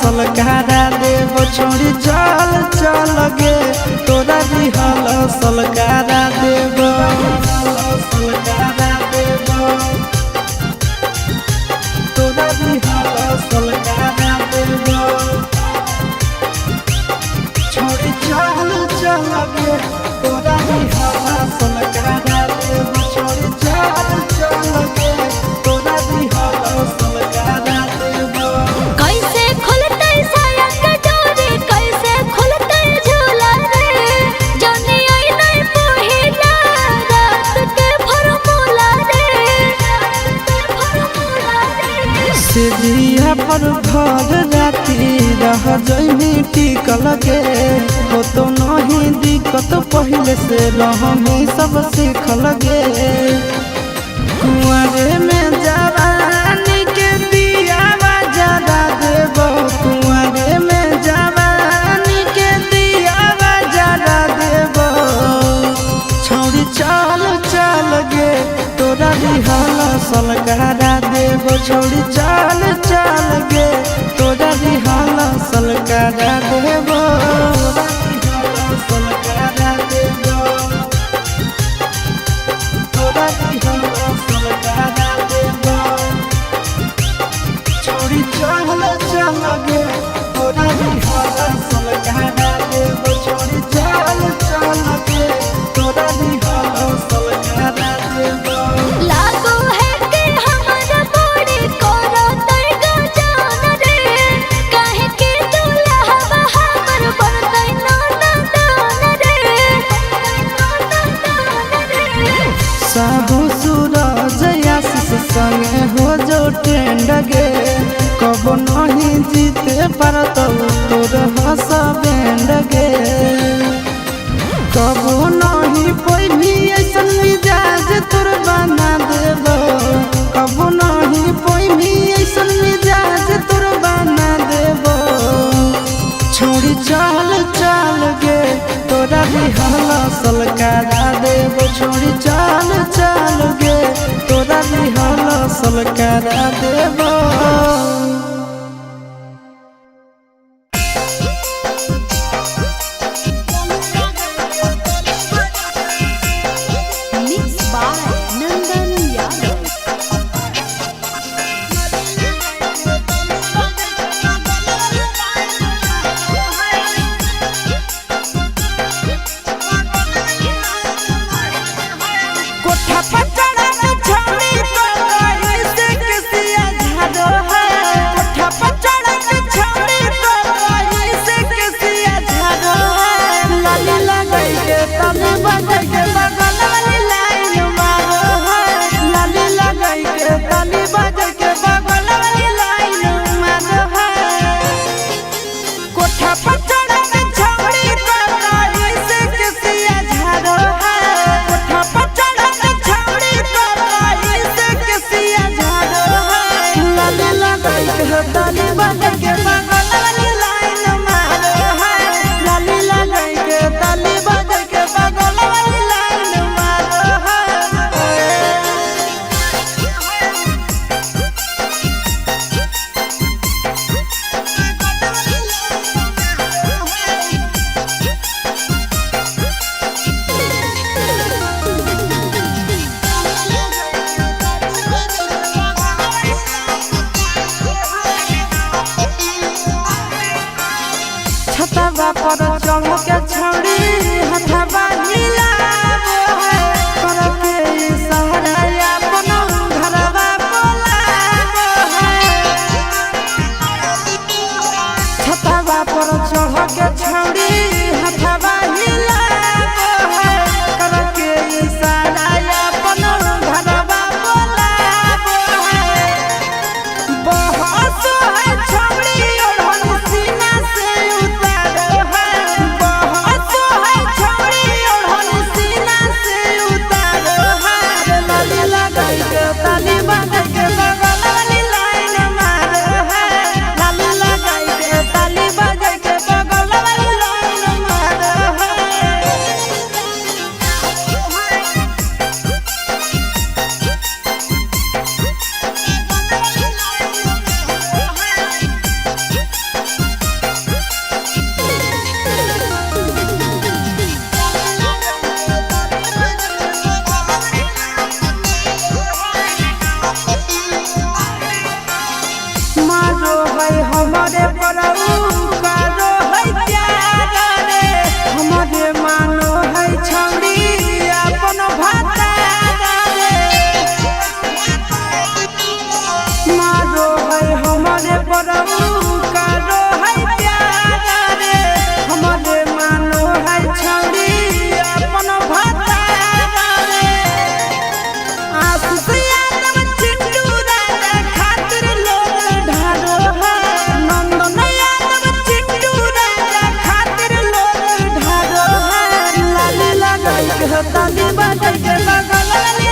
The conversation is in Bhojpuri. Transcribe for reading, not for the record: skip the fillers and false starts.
सलकारा देव छोड़ी चल चल गे तोरा दिहल सलकारा देव सलकारा देव तोरा दिहल सलकारा देव छोड़ी चल चल गे तोरा दिहल सलकारा देव छोड़ी चल चल गे तोरा दिहल सलकारा देव। कैसे खुलते साया के डोरी कैसे खुलते झूला रे जनी आई नहीं पहिला रात के फॉर्मूला रे सिरिया पर घर राती रह जइनी टिकल गे हो तो नहीं दिक्कत पहले से रहमी सब सीखल गे कुंवरे में जवानी के दिया जला देव कुंवरे में जवानी के दिया जला देव छोड़ी चल चल गे तोरा दिहल सलकारा देव छोड़ी चल चल गे तोरा दिहल सलकारा देव सलकारा देव तोरा दिहल सलकारा देव छोड़ी चल चल गे तोरा दिहल सलकारा देव छोड़ी चल चल गे तोरा दिहल सलकारा देव। लागो है कि हमारा बॉडी कोरा तय जान रे काहे के दुल्हा हमर बरतै नाना दान रे साहू सूरज आशीष संगे हो जो ट्रेंड गे कबो नहीं जीते पारत तोर हंस बैंड गे कबो नहीं पैभी ऐसन मिजाज तोर बना देव कबो नहीं पैभी ऐसन मिजाज तोर बना देव छोड़ी चल चल गे तोरा दिहल सलकारा देव छोड़ी चल चल गे तोरा दिहल सलकारा देव। मिक्स बाय नंदन यादव कोठा पचड़ा में छोड़ी तो गई से किसिया झाड़ो है कोठा चढ़ के छौड़ी हथवा हिलावो है करके इशारा अपन घरवा बोलावो है छतवा पर चढ़ के छौड़ी हथवा हिलावो है करके इशारा अपन घरवा बोलावो है बहस है छौड़ी ओढ़न सीना से उतारो है बहस है छौड़ी ओढ़न सीना से उतारो है लाली लगाई के ताली बजाई के बगल वाली लाइन मारो है लाली लगाई के ताली बजाई के बगल वाली लाइन मारो है मारो है हमारे परऊ करो है प्यार रे हमारे मानो है छौड़ी अपन भातार रे मारो है हमारे परऊ करो है प्यार रे हमारे मानो है छौड़ी अपन भातार रे आशीष यादव चिंटू राजा खातिर लोग ढारो है नंदन यादव चिंटू राजा खातिर लोग ढारो है लाली लगाई के ताली बजाई के बगल वाली